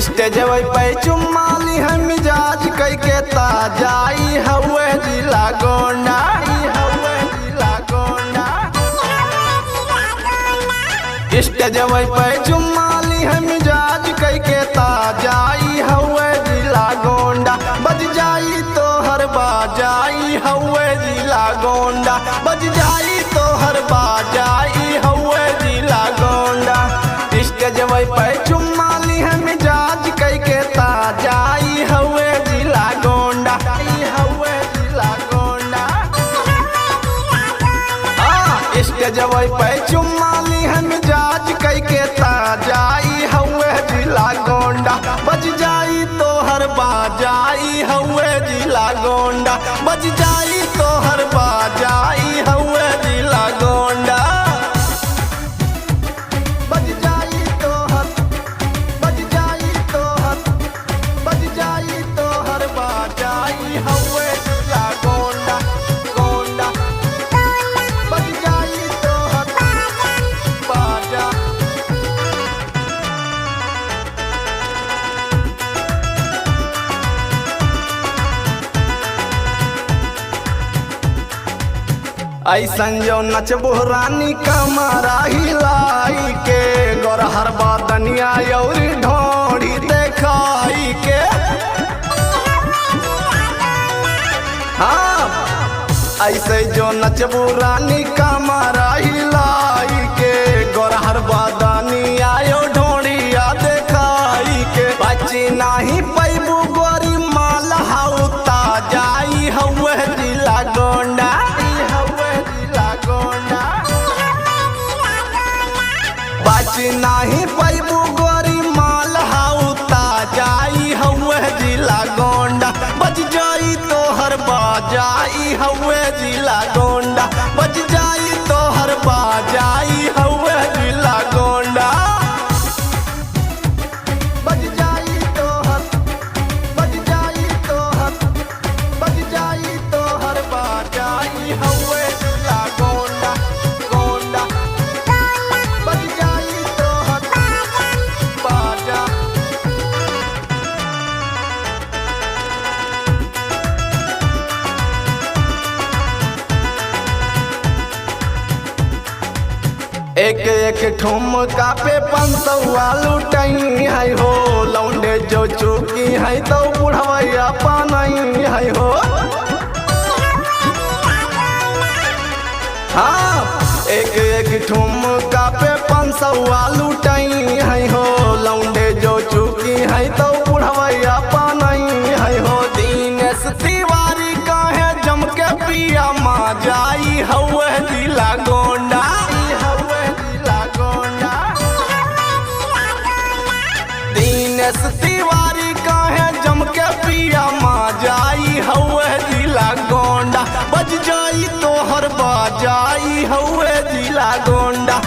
स्टेजवे पे चुम्मा ली है मिजाज कई के ताजाई हवे जिला गोंडा हवे जिला गोंडा। स्टेजवे पे चुम्मा ली है मिजाज कई के ताजाई हवे जिला गोंडा। बज जाई तो हर बाजाई हवे जिला गोंडा। बज जाई तो हर बाजाई हवे जिला गोंडा। स्टेजवे पे चुम्मा ली है मिजाज कई के ताजाई हवे जिला गोंडा हवे जिला गोंडा। स्टेजवे पे चुम्मा ली है मिजाज कई के ताजाई हवे जिला गोंडा। बज जाई तो हर बाजाई हवे जिला गोंडा। बज जाई तो हर बाजाई हवे जिला गोंडा। बज जाई तो हर बज जाई तो हर बज जाई तो हर बाजाई हवे जिला गोंडा गोंडा। बज जाई तो हर बाजा। ऐसन जो नचबो रानी कमरा हिलाई के गोरहर बादनिया यौरी ढोड़ी देखाई के। हाँ ऐसे जो नचबो रानी कमरा हिलाई के गोरहर बादनिया यो ढोड़िया देखाई के। बची नाही पैबू गोरी माल हाउ ताजाई हवे जिला गोंडा हवे जिला गोंडा। बची नाही पैबू गोरी माल हाउ ताजाई हवे जिला गोंडा। बज जाई तो हर बाजाई हवे जिला गोंडा। बज जाई तो हर बाजाई हवे जिला गोंडा। बज जाई तो हर बज जाई तो हर बज जाई तो हर बाजाई हवे जिला गोंडा गोंडा। बज जाई तो हर बाजा। एक एक ठुमका पे 500 लुटई है हो। लौंडे जो चुकी है तो बुढ़वैया पानई है हो। हाँ एक एक ठुमका पे 500 लुटई है हो। लौंडे जो चुकी है तो बुढ़वैया पानई है हो। दीनेश तिवारी कहे जम के पिया मा जाई हवे जिला गोंडा हवे जिला गोंडा। दीनेश तिवारी कहे जम के पिया मा जाई हवे जिला गोंडा। बज जाई तो हर बाजाई हवे जिला गोंडा।